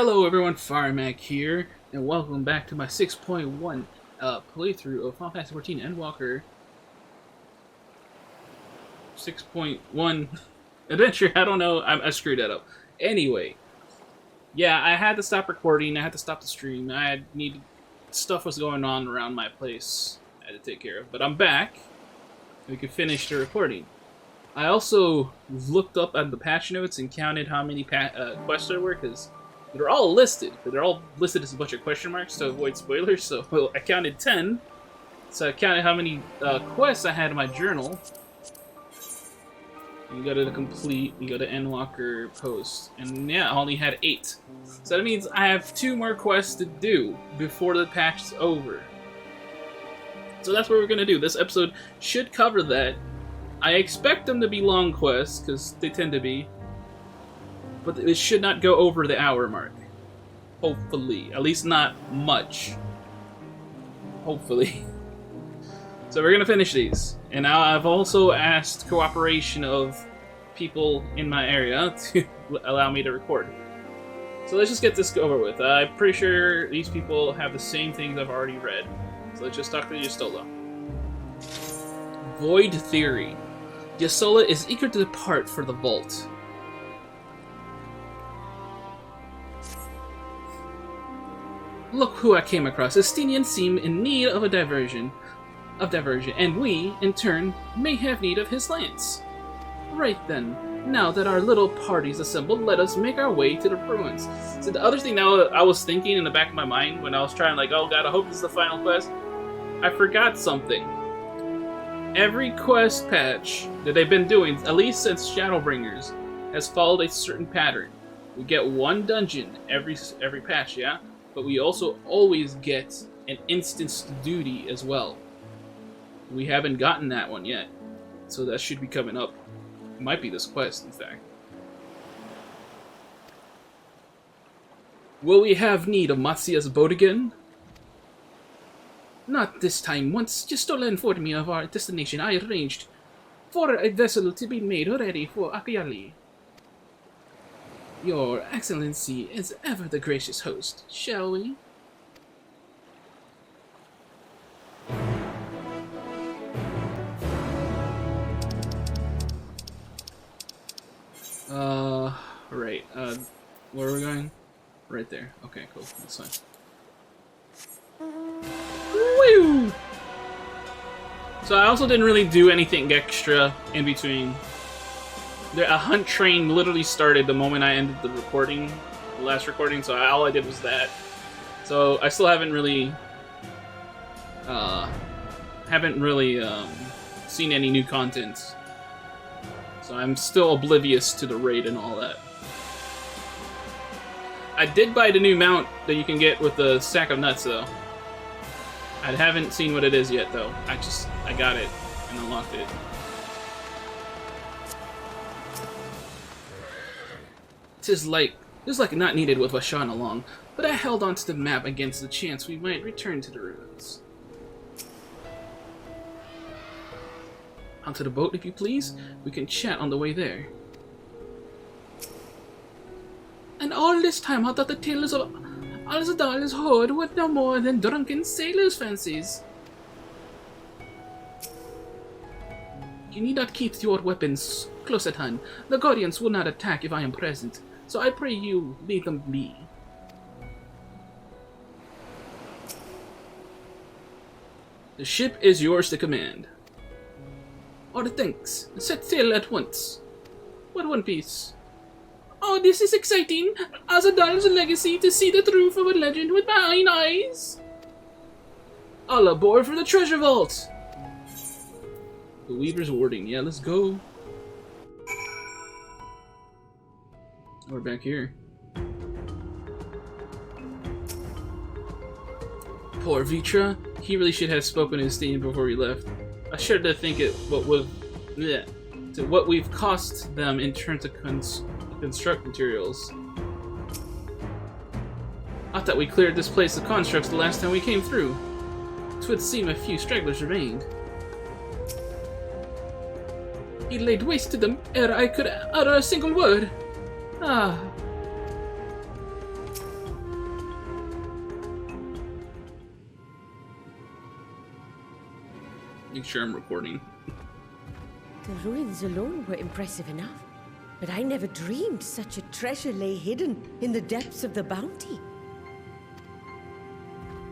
Hello everyone, Firemac here, and welcome back to my 6.1 playthrough of Final Fantasy 14 Endwalker 6.1 adventure. I don't know, I screwed that up. Anyway, yeah, I had to stop recording, I had to stop the stream, stuff was going on around my place I had to take care of, but I'm back, we could finish the recording. I also looked up at the patch notes and counted how many quests there were, because they're all listed, but they're all listed as a bunch of question marks to avoid spoilers, so I counted 10. So I counted how many quests I had in my journal. You go to the complete, you go to Endwalker post, and yeah, I only had 8. So that means I have 2 more quests to do before the patch is over. So that's what we're gonna do. This episode should cover that. I expect them to be long quests, because they tend to be. But it should not go over the hour mark. Hopefully. At least not much. Hopefully. So we're going to finish these. And now I've also asked cooperation of people in my area to allow me to record. So let's just get this over with. I'm pretty sure these people have the same things I've already read. So let's just talk to Yustola. Void Theory. Yustola is eager to depart for the vault. Look who I came across. Estinians seem in need of a diversion, and we, in turn, may have need of his lance. Right then, now that our little party's assembled, let us make our way to the ruins. So the other thing now I was thinking in the back of my mind when I was trying, like, oh god, I hope this is the final quest, I forgot something. Every quest patch that they've been doing, at least since Shadowbringers, has followed a certain pattern. We get one dungeon every patch, yeah? But we also always get an instanced duty as well. We haven't gotten that one yet, so that should be coming up. It might be this quest, in fact. Will we have need of Matsia's boat again? Not this time. Once Justola informed me of our destination, I arranged for a vessel to be made ready for Akayali. Your Excellency is ever the gracious host, shall we? Right, where are we going? Right there. Okay, cool, that's fine. Woo! So I also didn't really do anything extra in between. A hunt train literally started the moment I ended the recording, the last recording, so all I did was that. So I still haven't really seen any new content. So I'm still oblivious to the raid and all that. I did buy the new mount that you can get with the sack of nuts, though. I haven't seen what it is yet, though. I got it and unlocked it. Tis like not needed with Vashan along, but I held onto the map against the chance we might return to the ruins. Onto the boat, if you please. We can chat on the way there. And all this time I thought the tales of Alzadal's horde were no more than drunken sailors' fancies. You need not keep your weapons close at hand. The Guardians will not attack if I am present, so I pray you leave them be. The ship is yours to command. Oh, thanks. Set sail at once. What one piece? Oh, this is exciting! Azadal's legacy to see the truth of a legend with my own eyes! All aboard for the treasure vault! The Weaver's warding. Yeah, let's go. We're back here. Poor Vitra. He really should have spoken his theme before he left. I shudder to think what we've cost them in terms of construct materials. I thought we cleared this place of constructs the last time we came through. 'Twould seem a few stragglers remained. He laid waste to them ere I could utter a single word. Ah. Make sure I'm recording. The ruins alone were impressive enough, but I never dreamed such a treasure lay hidden in the depths of the bounty.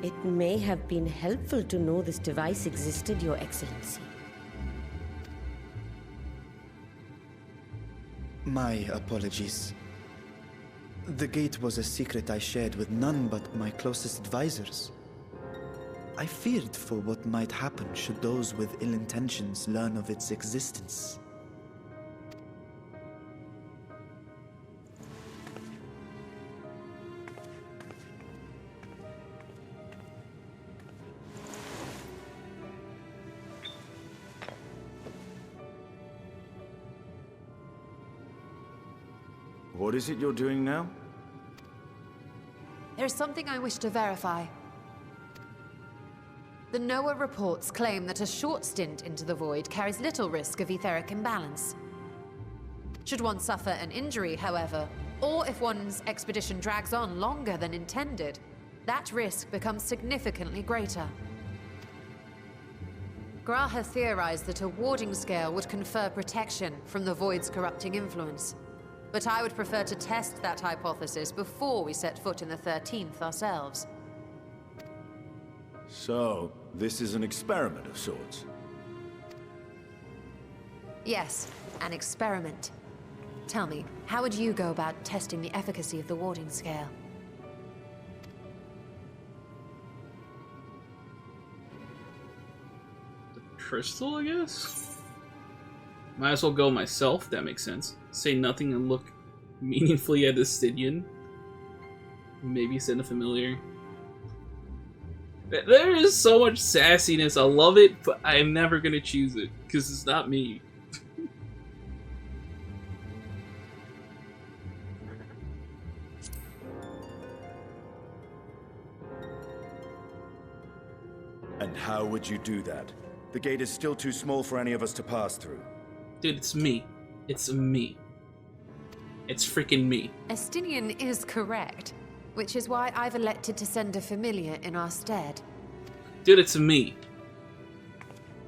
It may have been helpful to know this device existed, Your Excellency. My apologies. The gate was a secret I shared with none but my closest advisors. I feared for what might happen should those with ill intentions learn of its existence. What is it you're doing now? There's something I wish to verify. The NOAA reports claim that a short stint into the void carries little risk of etheric imbalance. Should one suffer an injury, however, or if one's expedition drags on longer than intended, that risk becomes significantly greater. Gra has theorized that a warding scale would confer protection from the void's corrupting influence. But I would prefer to test that hypothesis before we set foot in the 13th ourselves. So, this is an experiment of sorts? Yes, an experiment. Tell me, how would you go about testing the efficacy of the warding scale? The crystal, I guess? Might as well go myself, that makes sense. Say nothing and look meaningfully at the Stygian. Maybe send a familiar. There is so much sassiness, I love it, but I'm never gonna choose it, because it's not me. And how would you do that? The gate is still too small for any of us to pass through. Dude, it's me. It's me. It's freaking me. Estinian is correct, which is why I've elected to send a familiar in our stead. Dude, it's me.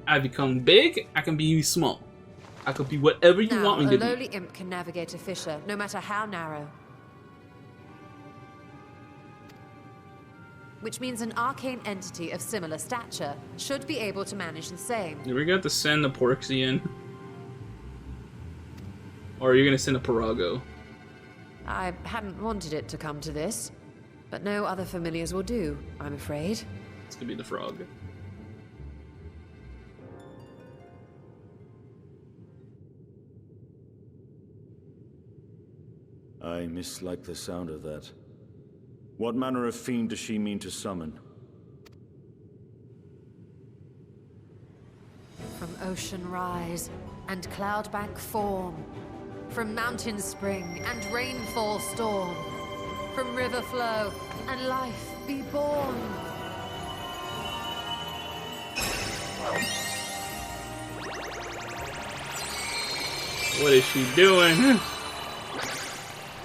I become big, I can be small. I could be whatever you want me to be. A lowly imp can navigate a fissure, no matter how narrow. Which means an arcane entity of similar stature should be able to manage the same. Yeah, we got to send the Porksy in. Or are you gonna send a Parago? I hadn't wanted it to come to this, but no other familiars will do, I'm afraid. It's gonna be the frog. I mislike the sound of that. What manner of fiend does she mean to summon? From ocean rise and cloudbank form, from mountain spring and rainfall storm, from river flow and life be born. What is she doing?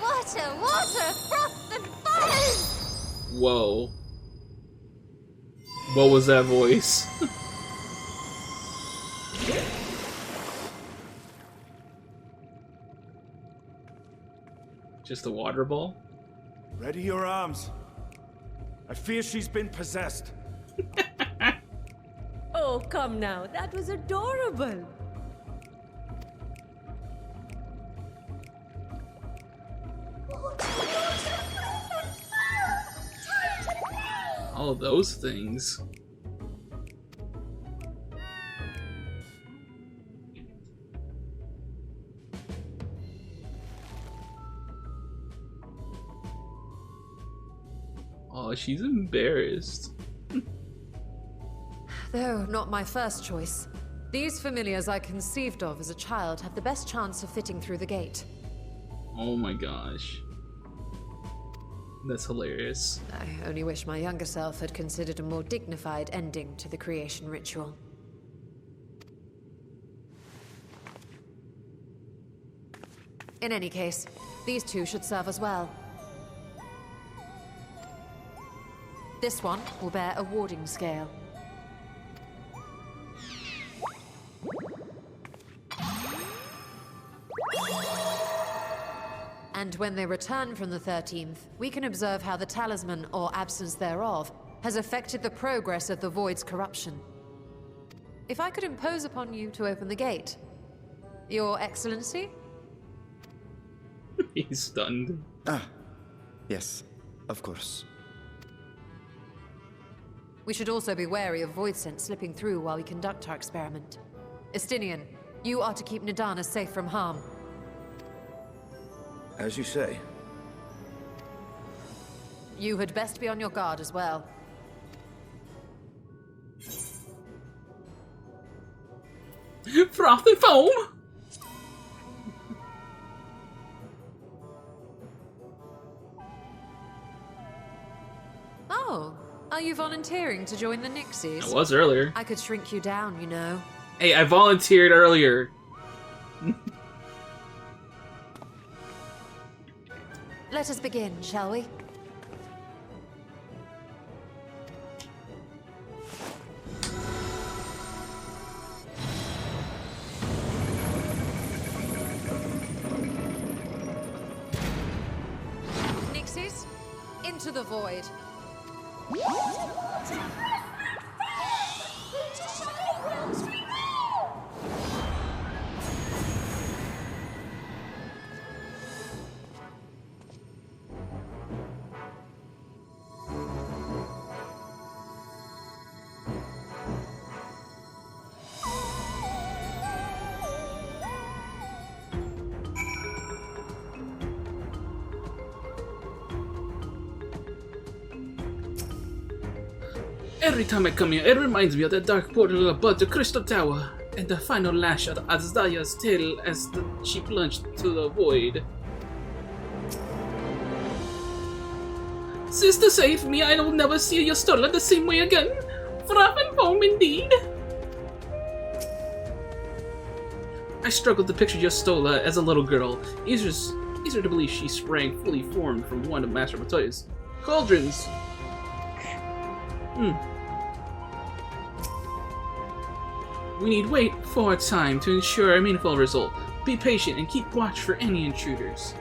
Water, water, froth and foam! Whoa. What was that voice? Just a water ball? Ready your arms. I fear she's been possessed. Oh, come now. That was adorable. All of those things. Oh, she's embarrassed. Though not my first choice. These familiars I conceived of as a child have the best chance of fitting through the gate. Oh my gosh. That's hilarious. I only wish my younger self had considered a more dignified ending to the creation ritual. In any case, these two should serve as well. This one will bear a warding scale. And when they return from the 13th, we can observe how the talisman, or absence thereof, has affected the progress of the Void's corruption. If I could impose upon you to open the gate. Your Excellency? He's stunned. Ah, yes, of course. We should also be wary of void scent slipping through while we conduct our experiment. Estinian, you are to keep Nadana safe from harm. As you say. You had best be on your guard as well. Froth and foam! Oh, are you volunteering to join the Nixies? I was earlier. I could shrink you down, you know. Hey, I volunteered earlier. Let us begin, shall we? Nixies, into the void. Every time I come here, it reminds me of the dark portal above the Crystal Tower, and the final lash of Azdaya's tail as she plunged to the void. Sister, save me! I will never see Yostola the same way again! Froth and foam indeed! I struggled to picture Yostola as a little girl. Easier to believe she sprang fully formed from one of Master Matoya's cauldrons. We need wait for time to ensure a meaningful result. Be patient and keep watch for any intruders.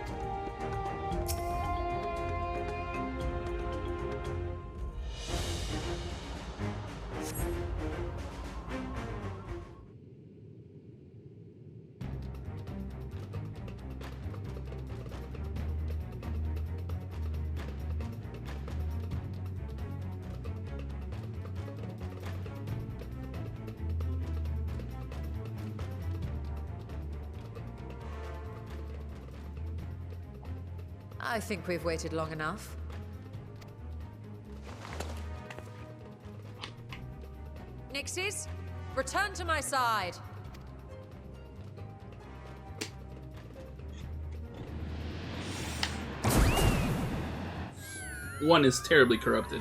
I think we've waited long enough. Nixies, return to my side. One is terribly corrupted.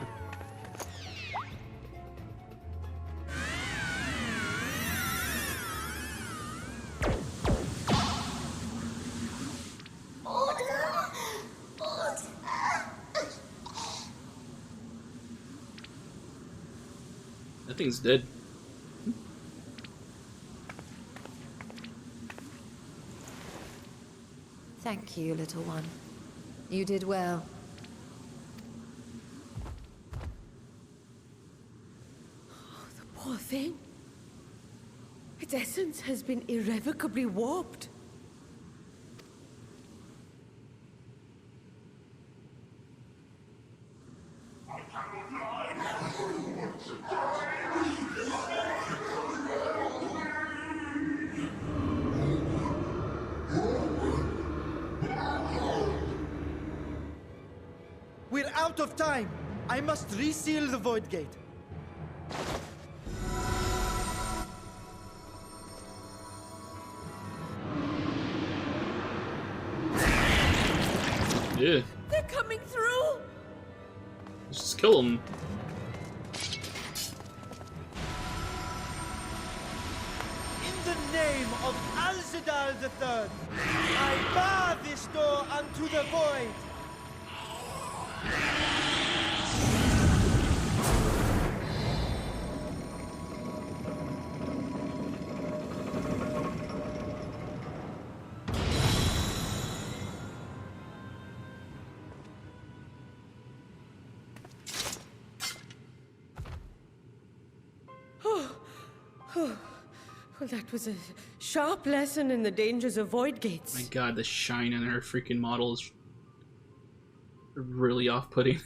That thing's dead. Thank you, little one. You did well. Oh, the poor thing. Its essence has been irrevocably warped. We're out of time! I must reseal the Void Gate. Yeah. They're coming through! Let's just kill him. In the name of Alzadal III, I bar this door unto the Void! Well, that was a sharp lesson in the dangers of void gates. My god, the shine on her freaking model is really off-putting.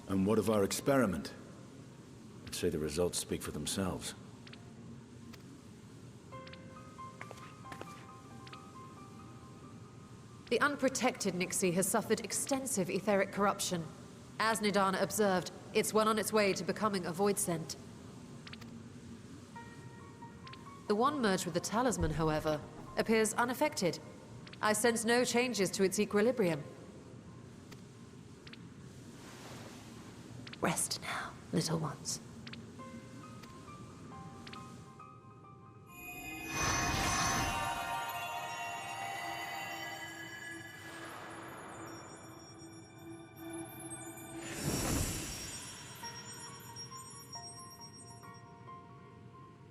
And what of our experiment? I'd say the results speak for themselves. The unprotected Nixie has suffered extensive etheric corruption. As Nidana observed, it's well on its way to becoming a void scent. The one merged with the talisman, however, appears unaffected. I sense no changes to its equilibrium. Rest now, little ones.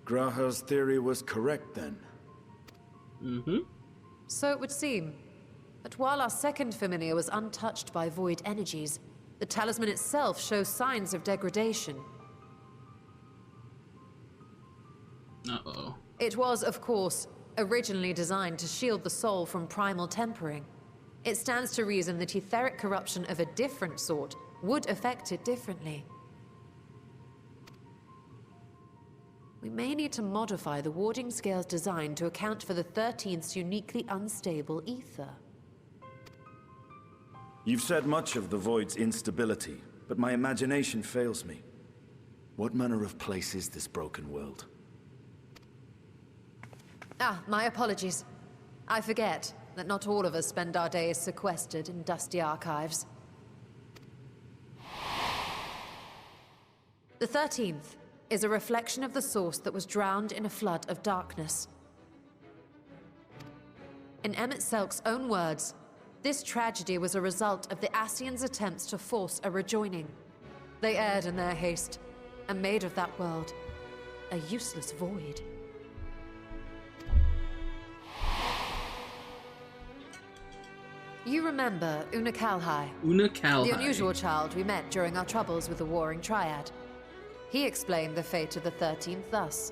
Graha's theory was correct then. Mm-hmm. So it would seem. But while our second familiar was untouched by void energies, the talisman itself shows signs of degradation. Uh-oh. It was, of course, originally designed to shield the soul from primal tempering. It stands to reason that etheric corruption of a different sort would affect it differently. We may need to modify the warding scale's design to account for the 13th's uniquely unstable ether. You've said much of the Void's instability, but my imagination fails me. What manner of place is this broken world? Ah, my apologies. I forget that not all of us spend our days sequestered in dusty archives. The 13th is a reflection of the source that was drowned in a flood of darkness. In Emmett Selk's own words, this tragedy was a result of the Ascians' attempts to force a rejoining. They erred in their haste, and made of that world a useless void. You remember Una Kalhai? Una Kalhai. The unusual child we met during our troubles with the Warring Triad. He explained the fate of the 13th thus.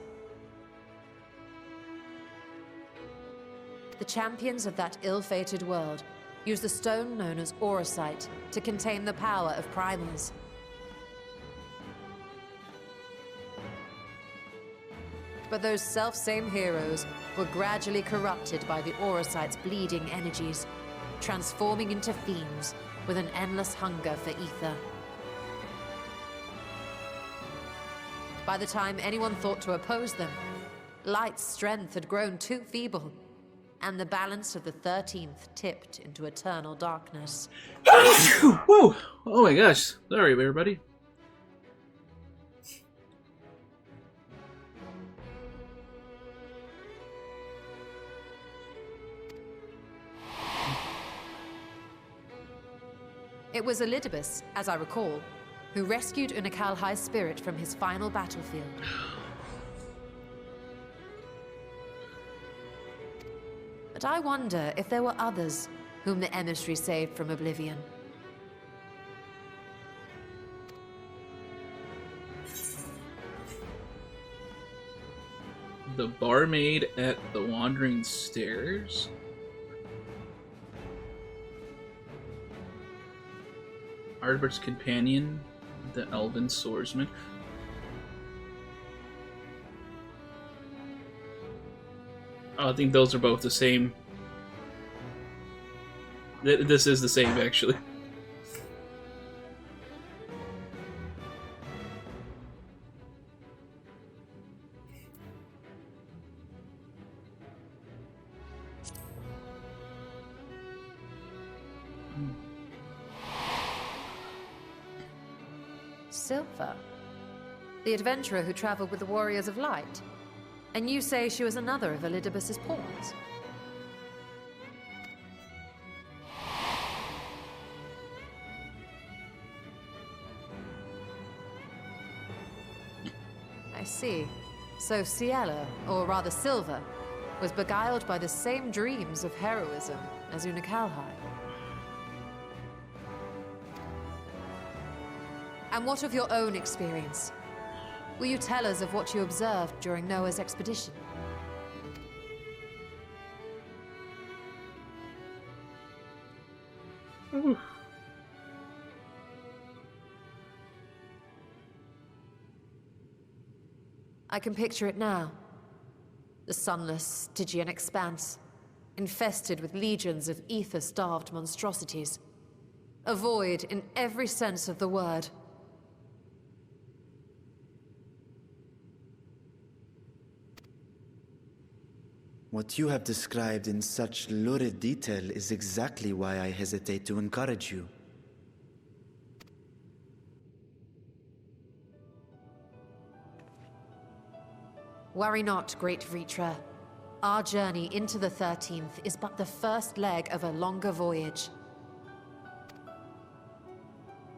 The champions of that ill-fated world used the stone known as Auracite to contain the power of primals. But those self-same heroes were gradually corrupted by the Auracite's bleeding energies, transforming into fiends with an endless hunger for ether. By the time anyone thought to oppose them, Light's strength had grown too feeble, and the balance of the 13th tipped into eternal darkness. Whoa! Oh my gosh. Sorry, everybody. It was Elidibus, as I recall, who rescued Una Kalhai's spirit from his final battlefield. But I wonder if there were others whom the emissary saved from oblivion. The barmaid at the Wandering Stairs? Ardbert's companion, the Elven Swordsman. Oh, I think those are both the same. This is the same, actually. Silver, the adventurer who traveled with the Warriors of Light. And you say she was another of Elidibus's pawns? I see. So Ciela, or rather Silver, was beguiled by the same dreams of heroism as Una Kalhai. And what of your own experience? Will you tell us of what you observed during Noah's expedition? Ooh. I can picture it now. The sunless, Stygian expanse, infested with legions of ether-starved monstrosities. A void in every sense of the word. What you have described in such lurid detail is exactly why I hesitate to encourage you. Worry not, great Vritra. Our journey into the 13th is but the first leg of a longer voyage.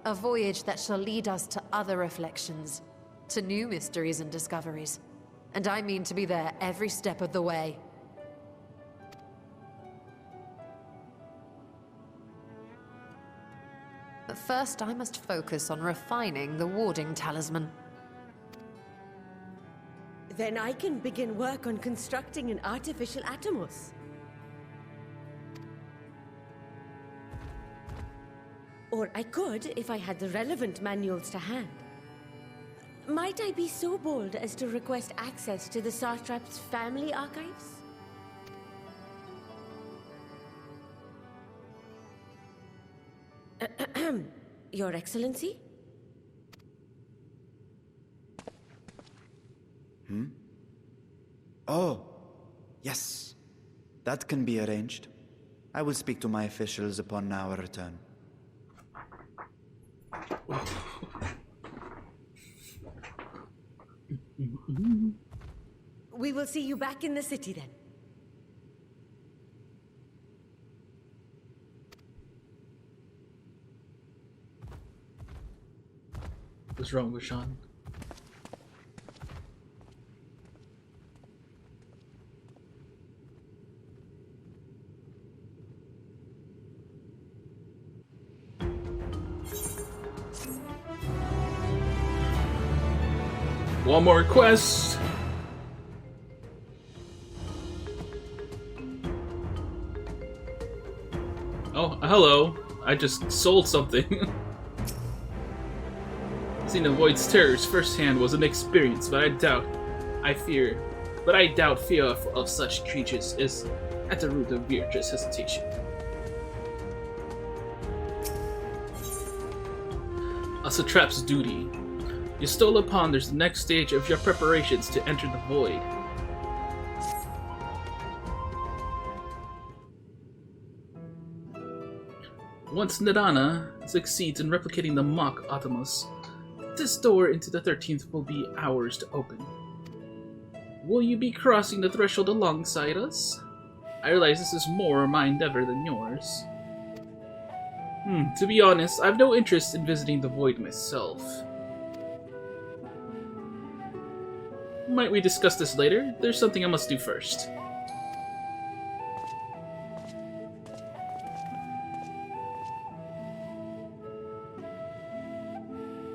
A voyage that shall lead us to other reflections, to new mysteries and discoveries. And I mean to be there every step of the way. But first I must focus on refining the warding talisman. Then I can begin work on constructing an artificial Atomos. Or I could if I had the relevant manuals to hand. Might I be so bold as to request access to the Satrap's family archives? Your Excellency? Oh, yes. That can be arranged. I will speak to my officials upon our return. We will see you back in the city then. What's wrong with Sean? One more quest. Oh, hello. I just sold something. Seeing the Void's terrors firsthand was an experience, but I doubt fear of such creatures is at the root of Virtra's hesitation. A Satrap's duty. You stole upon the next stage of your preparations to enter the Void. Once Nidana succeeds in replicating the mock Atomos, this door into the 13th will be ours to open. Will you be crossing the threshold alongside us? I realize this is more my endeavor than yours. To be honest, I have no interest in visiting the Void myself. Might we discuss this later? There's something I must do first.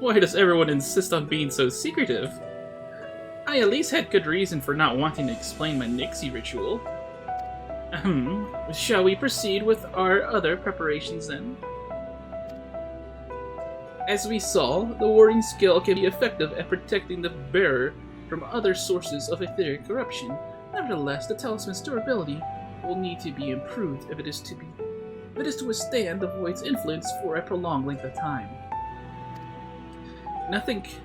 Why does everyone insist on being so secretive? I at least had good reason for not wanting to explain my Nixie ritual. Shall we proceed with our other preparations then? As we saw, the warding skill can be effective at protecting the bearer from other sources of etheric corruption. Nevertheless, the talisman's durability will need to be improved if it is to withstand the Void's influence for a prolonged length of time. And I think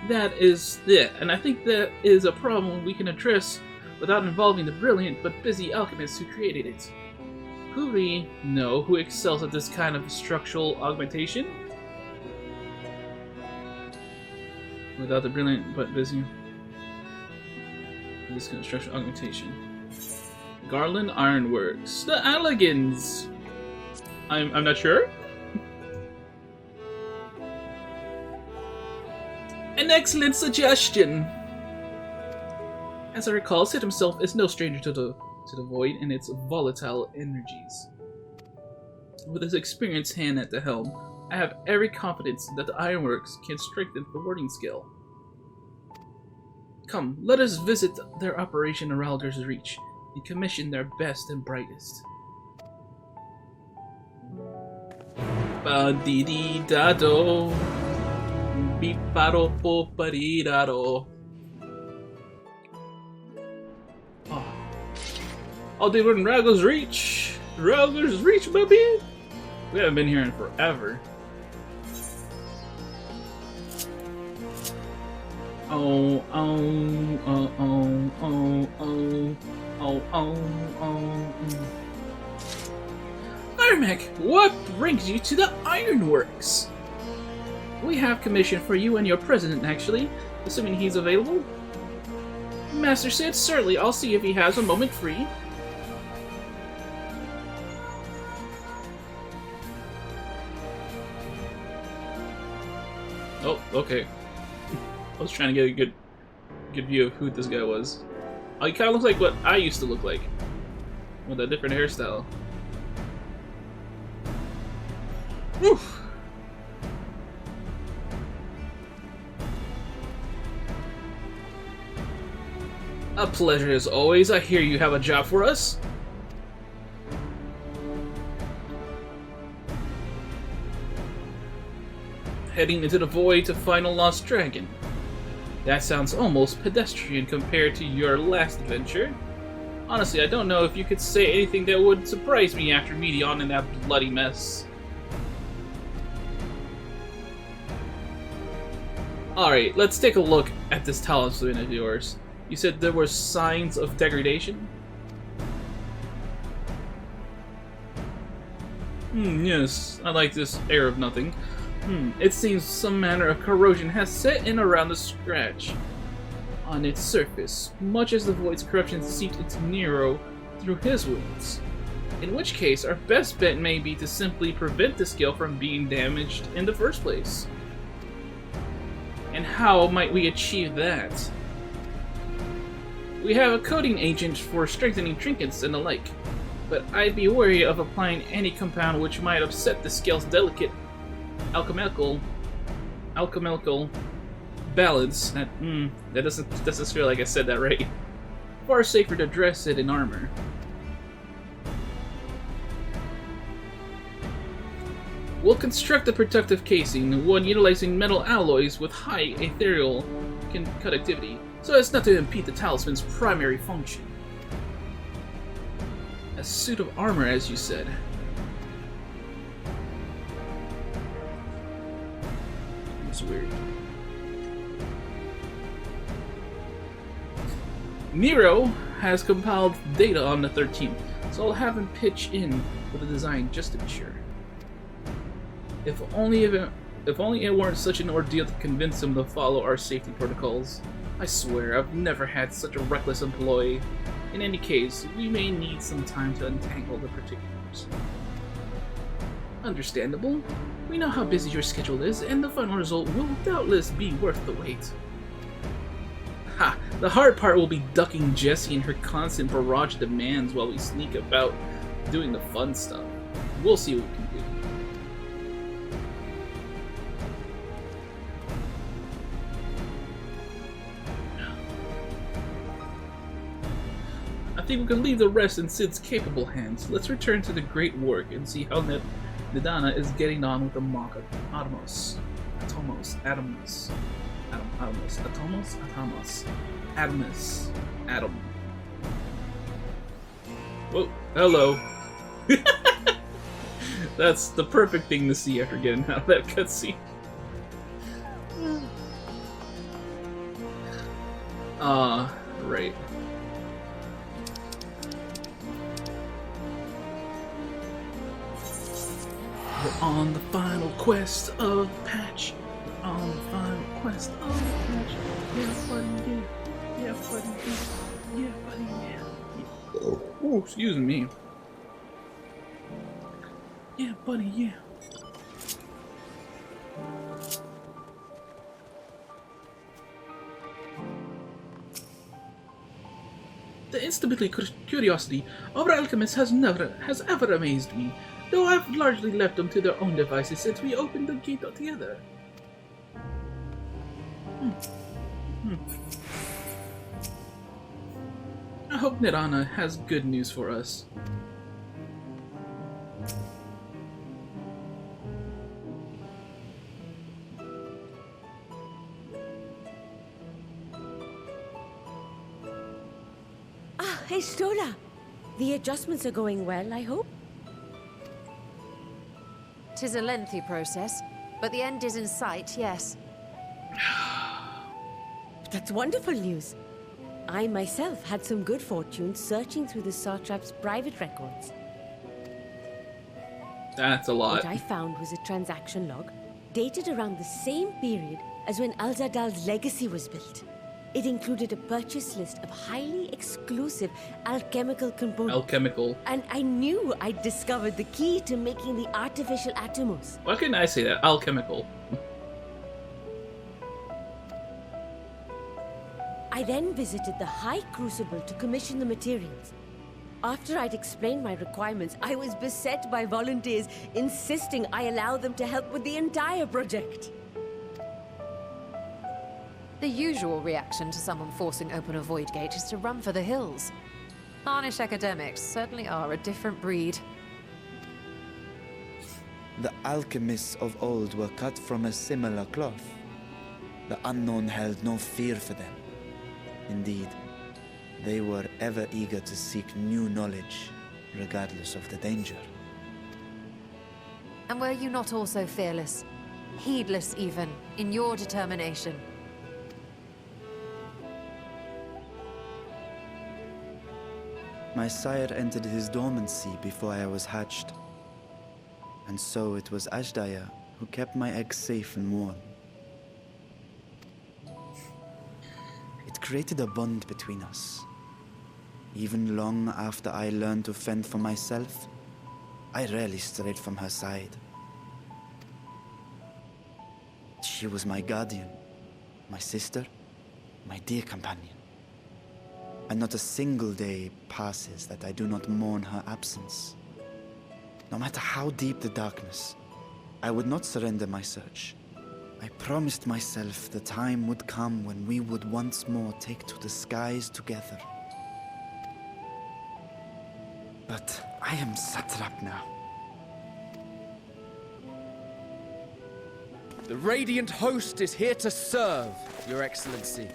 that is it. And I think that is a problem we can address without involving the brilliant but busy alchemists who created it. Who we know who excels at this kind of structural augmentation? Without the brilliant but busy. This kind of structural augmentation. Garland Ironworks. The Alligans! I'm not sure. An excellent suggestion! As I recall, Sid himself is no stranger to the Void and its volatile energies. With his experienced hand at the helm, I have every confidence that the Ironworks can strengthen the warding skill. Come, let us visit their operation around Ralder's Reach and commission their best and brightest. Ba-dee-dee-da-do. Beep-ba-do-po-ba-dee-da-do. Oh, dude, we're in Ralder's Reach! Ralder's Reach, baby! We haven't been here in forever. Oh, oh, oh, oh, oh, oh, oh, oh, oh. Firemac, what brings you to the Ironworks? We have commission for you and your president, actually, assuming he's available. Master said, certainly, I'll see if he has a moment free. Oh, okay. I was trying to get a good view of who this guy was. Oh, he kind of looks like what I used to look like, with a different hairstyle. Woof. A pleasure as always. I hear you have a job for us. Heading into the void to find a lost dragon. That sounds almost pedestrian compared to your last adventure. Honestly, I don't know if you could say anything that would surprise me after meeting on in that bloody mess. Alright, let's take a look at this talisman of yours. You said there were signs of degradation? Yes, I like this air of nothing. It seems some manner of corrosion has set in around the scratch on its surface, much as the void's corruption seeped into Nero through his wounds. In which case, our best bet may be to simply prevent the skill from being damaged in the first place. And how might we achieve that? We have a coating agent for strengthening trinkets and the like, but I'd be wary of applying any compound which might upset the skill's delicate alchemical balance. That doesn't feel like I said that right. Far safer to dress it in armor. We'll construct a protective casing, one utilizing metal alloys with high ethereal conductivity, so as not to impede the talisman's primary function. A suit of armor, as you said. It's weird. Nero has compiled data on the 13th, so I'll have him pitch in with a design just to be sure. If only it weren't such an ordeal to convince him to follow our safety protocols. I swear, I've never had such a reckless employee. In any case, we may need some time to untangle the particulars. Understandable. We know how busy your schedule is, and the final result will doubtless be worth the wait. Ha! The hard part will be ducking Jessie and her constant barrage demands while we sneak about doing the fun stuff. We'll see what we can do. I think we can leave the rest in Sid's capable hands. Let's return to the great work and see how Nidana is getting on with the mock of Atomos. Whoa, hello. That's the perfect thing to see after getting out of that cutscene. Right. We're on the final quest of the patch. We're on the final quest of the patch. Yeah, buddy, yeah. Yeah, buddy, yeah. Yeah, buddy, yeah. Oh, excuse me. Yeah, buddy, yeah. The instability curiosity of our alchemist has ever amazed me. though I've largely left them to their own devices since we opened the gate altogether. I hope Nirana has good news for us. Ah, hey, Stola. The adjustments are going well, I hope? 'Tis a lengthy process, but the end is in sight, yes. That's wonderful news. I myself had some good fortune searching through the Satrap's private records. That's a lot. What I found was a transaction log dated around the same period as when Al-Zadal's legacy was built. It included a purchase list of highly exclusive alchemical components. Alchemical. And I knew I'd discovered the key to making the artificial atomos. Why couldn't I say that? Alchemical. I then visited the High Crucible to commission the materials. After I'd explained my requirements, I was beset by volunteers insisting I allow them to help with the entire project. The usual reaction to someone forcing open a void gate is to run for the hills. Harnish academics certainly are a different breed. The alchemists of old were cut from a similar cloth. The unknown held no fear for them. Indeed, they were ever eager to seek new knowledge, regardless of the danger. And were you not also fearless, heedless even, in your determination? My sire entered his dormancy before I was hatched. And so it was Ashdaya who kept my eggs safe and warm. It created a bond between us. Even long after I learned to fend for myself, I rarely strayed from her side. She was my guardian, my sister, my dear companion. And not a single day passes that I do not mourn her absence. No matter how deep the darkness, I would not surrender my search. I promised myself the time would come when we would once more take to the skies together. But I am satrap now. The Radiant Host is here to serve, Your Excellency.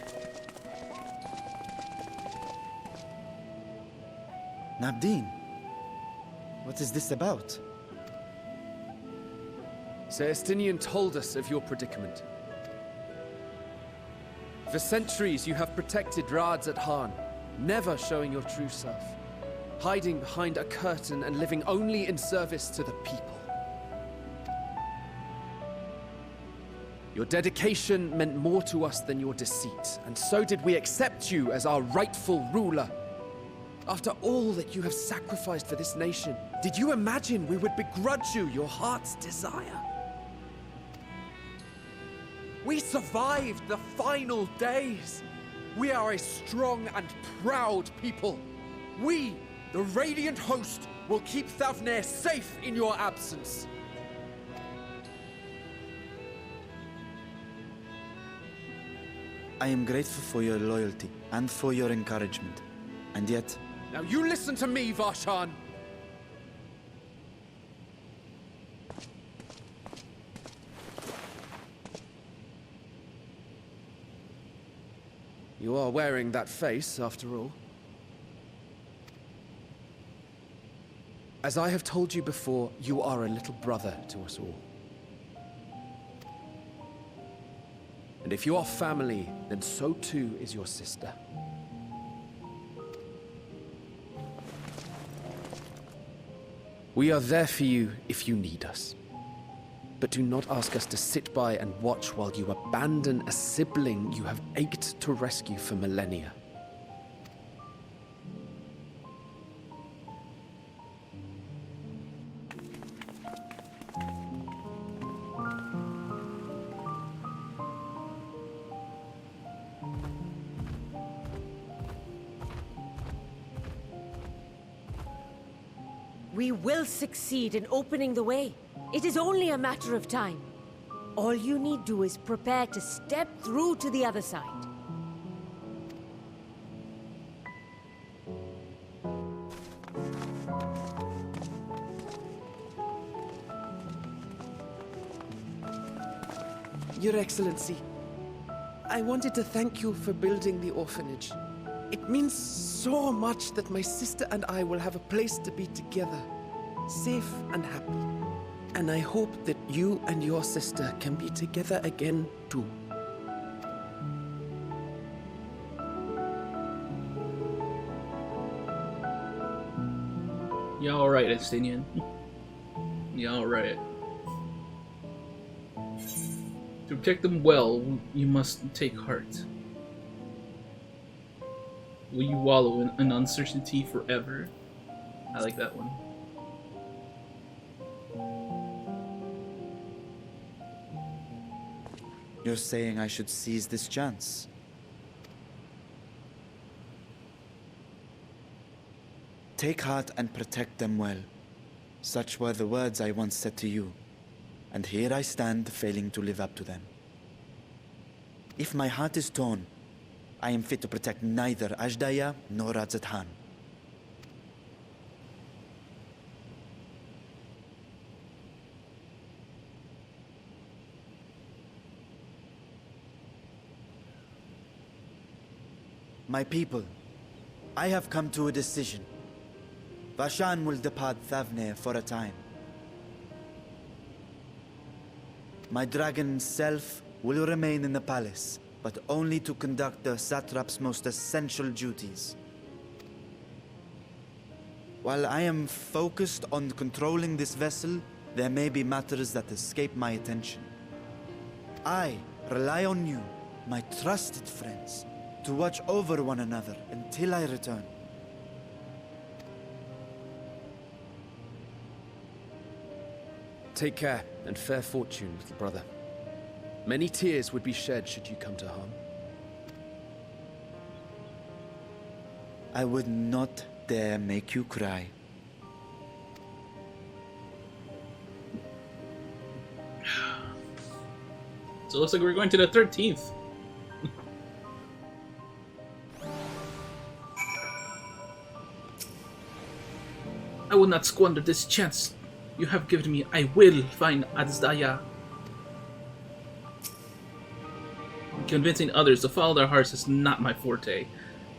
Nabdeen, what is this about? Sir Estinian told us of your predicament. For centuries you have protected Rads at Han, never showing your true self, hiding behind a curtain and living only in service to the people. Your dedication meant more to us than your deceit, and so did we accept you as our rightful ruler. After all that you have sacrificed for this nation, did you imagine we would begrudge you your heart's desire? We survived the final days. We are a strong and proud people. We, the Radiant Host, will keep Thavnair safe in your absence. I am grateful for your loyalty and for your encouragement. And yet, Now you listen to me, Varshan. You are wearing that face, after all. As I have told you before, you are a little brother to us all. And if you are family, then so too is your sister. We are there for you if you need us. But do not ask us to sit by and watch while you abandon a sibling you have ached to rescue for millennia. We will succeed in opening the way. It is only a matter of time. All you need do is prepare to step through to the other side. Your Excellency, I wanted to thank you for building the orphanage. It means so much that my sister and I will have a place to be together, safe and happy. And I hope that you and your sister can be together again, too. You alright, Estinian? You alright? To protect them well, you must take heart. Will you wallow in uncertainty forever? I like that one. You're saying I should seize this chance? Take heart and protect them well. Such were the words I once said to you. And here I stand, failing to live up to them. If my heart is torn, I am fit to protect neither Ajdaya nor Radzat-Han. My people, I have come to a decision. Vashan will depart Thavne for a time. My dragon self will remain in the palace, but only to conduct the satrap's most essential duties. While I am focused on controlling this vessel, there may be matters that escape my attention. I rely on you, my trusted friends, to watch over one another until I return. Take care and fair fortune, little brother. Many tears would be shed should you come to harm. I would not dare make you cry. So it looks like we're going to the 13th. I will not squander this chance you have given me. I will find Azdaya. Convincing others to follow their hearts is not my forte.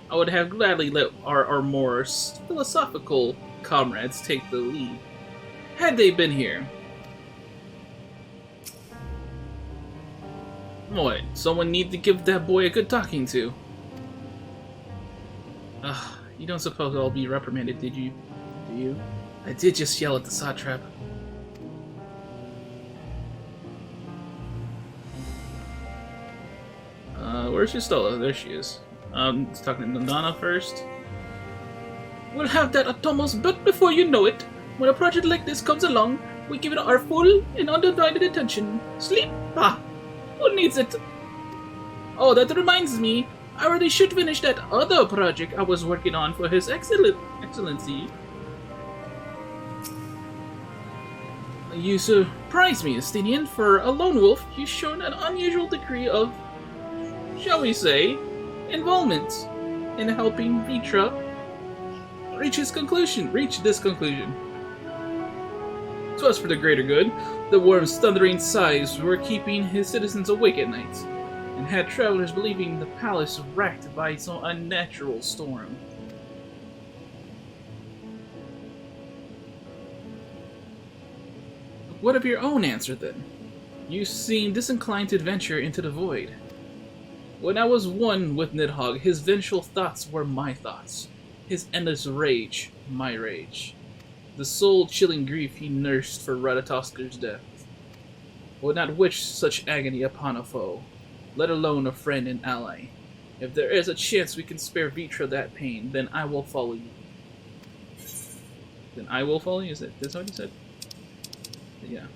I would have gladly let our more philosophical comrades take the lead, had they been here. What? Someone need to give that boy a good talking to. You don't suppose I'll be reprimanded, did you? Do you? I did just yell at the satrap. Where's Yustola? There she is. Talking to Donna first. We'll have that Atomos built before you know it. When a project like this comes along, we give it our full and undivided attention. Sleep? Ah, who needs it? Oh, that reminds me. I really should finish that other project I was working on for His Excellency. You surprise me, Estinian. For a lone wolf, you've shown an unusual degree of, shall we say, involvement in helping Vitra reach this conclusion. So as for the greater good, the worm's thundering sighs were keeping his citizens awake at night, and had travelers believing the palace racked by some unnatural storm. What of your own answer, then? You seem disinclined to venture into the void. When I was one with Nidhogg, his vengeful thoughts were my thoughts. His endless rage, my rage. The soul-chilling grief he nursed for Radatosker's death. Would not wish such agony upon a foe, let alone a friend and ally. If there is a chance we can spare Vitra that pain, then I will follow you. Then I will follow you? Is that what you said? Yeah.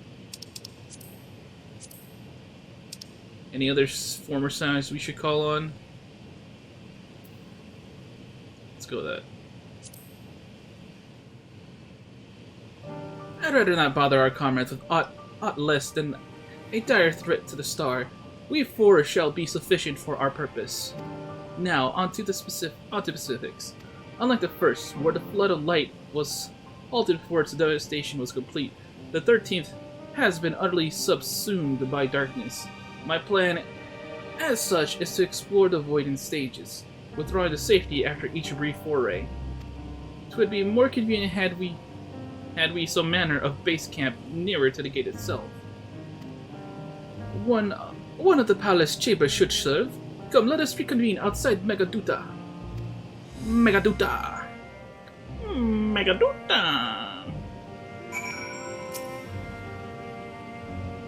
Any other former signs we should call on? Let's go with that. I'd rather not bother our comrades with aught less than a dire threat to the star. We four shall be sufficient for our purpose. Now, onto specifics. Unlike the first, where the flood of light was halted before its devastation was complete, the 13th has been utterly subsumed by darkness. My plan, as such, is to explore the void in stages, withdrawing to safety after each brief foray. It would be more convenient had we some manner of base camp nearer to the gate itself. One of the palace chambers should serve. Come, let us reconvene outside Megaduta. Megaduta! Megaduta!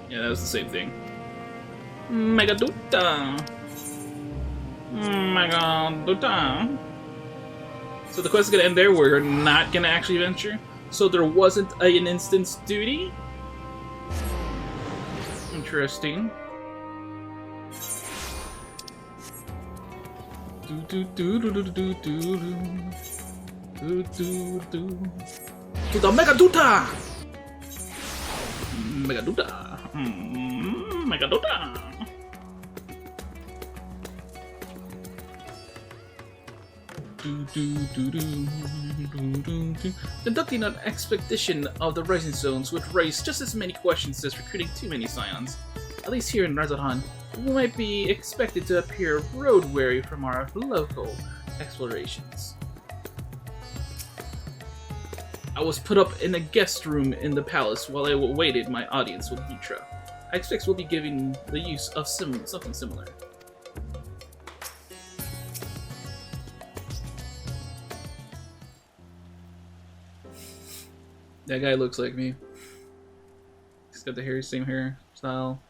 Yeah, that was the same thing. Megaduta! Megaduta! So the quest is gonna end there, we're not gonna actually venture? So there wasn't an instance duty? Interesting. To the Megaduta! Megaduta! Megaduta! Conducting an expedition of the Rising Zones would raise just as many questions as recruiting too many Scions. At least here in Razadhan, we might be expected to appear road-weary from our local explorations. I was put up in a guest room in the palace while I awaited my audience with Mitra. I expect we'll be giving the use of something similar. That guy looks like me. He's got the hair, same hair style.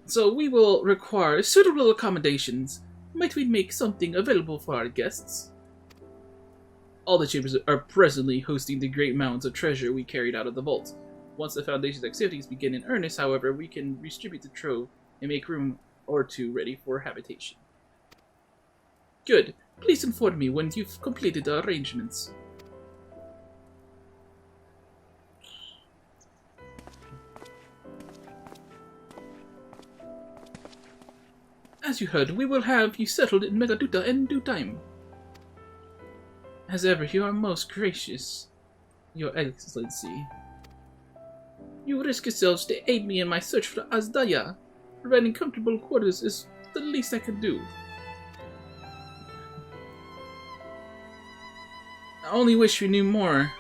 So we will require suitable accommodations. Might we make something available for our guests? All the chambers are presently hosting the great mounds of treasure we carried out of the vault. Once the Foundation's activities begin in earnest, however, we can redistribute the trove and make room or two ready for habitation. Good. Please inform me when you've completed the arrangements. As you heard, we will have you settled in Megaduta in due time. As ever, you are most gracious, Your Excellency. You risk yourselves to aid me in my search for Azdaya. Providing comfortable quarters is the least I can do. I only wish we knew more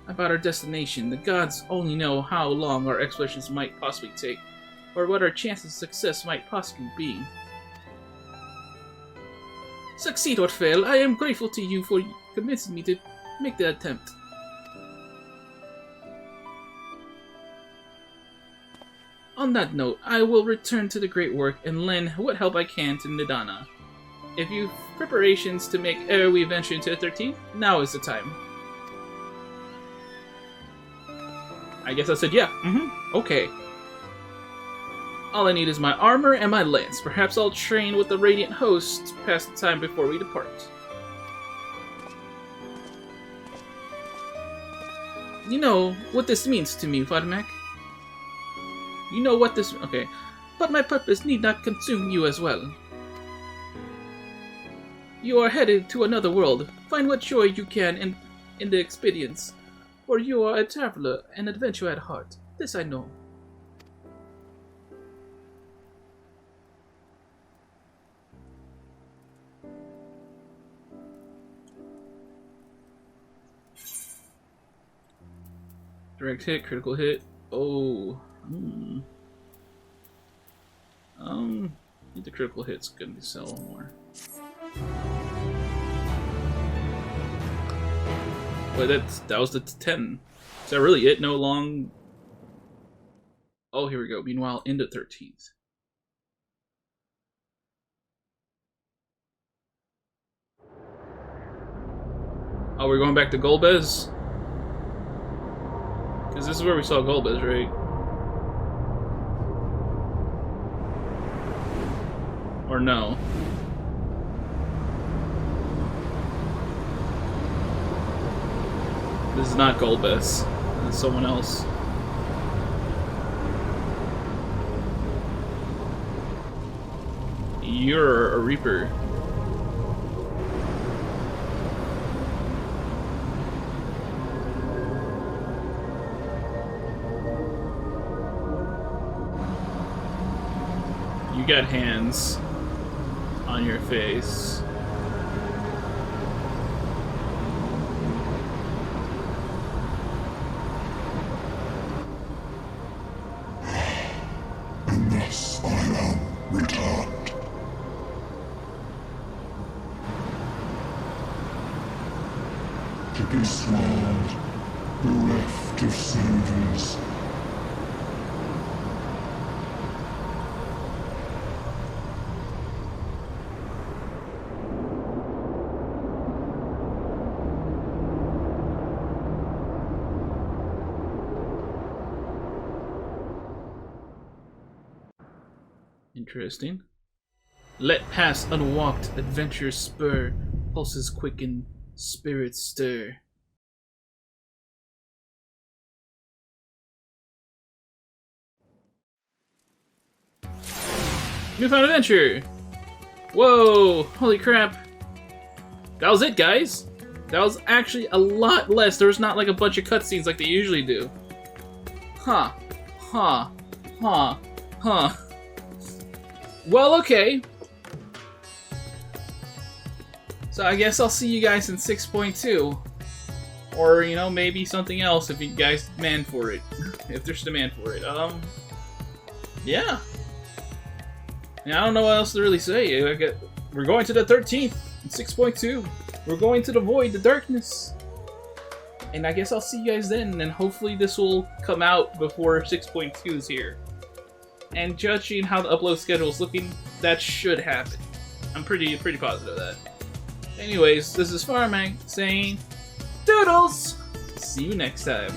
about our destination. The gods only know how long our explorations might possibly take, or what our chances of success might possibly be. Succeed or fail, I am grateful to you for convincing me to make the attempt. On that note, I will return to the great work and lend what help I can to Nidana. If you've preparations to make ere we venture into the 13th, now is the time. I guess I said yeah. Okay. All I need is my armor and my lance. Perhaps I'll train with the Radiant Host past the time before we depart. You know what this means to me, Firemac. You know what this... Okay. But my purpose need not consume you as well. You are headed to another world. Find what joy you can in the experience. For you are a traveler, an adventurer at heart. This I know. Direct hit, critical hit. Oh. I think the critical hit's gonna be sell more. Wait, that was the 10. Is that really it? No long... Oh, here we go. Meanwhile, into 13th. Oh, we're going back to Golbez? Because this is where we saw Golbez, right? Or no? This is not Golbez. This is someone else. You're a Reaper. You got hands on your face. And thus I am returned. To this world, bereft of saviors. Interesting. Let pass unwalked, adventure spur, pulses quicken, spirits stir. Newfound adventure! Whoa! Holy crap! That was it, guys! That was actually a lot less. There was not like a bunch of cutscenes like they usually do. Huh. Huh. Huh. Huh. Well, okay. So I guess I'll see you guys in 6.2. Or, you know, maybe something else if you guys demand for it. If there's demand for it. Yeah. I don't know what else to really say. We're going to the 13th in 6.2. We're going to the void, the darkness. And I guess I'll see you guys then, and hopefully this will come out before 6.2 is here. And judging how the upload schedule is looking, that should happen. I'm pretty positive of that. Anyways, this is Firemac saying, Doodles! See you next time.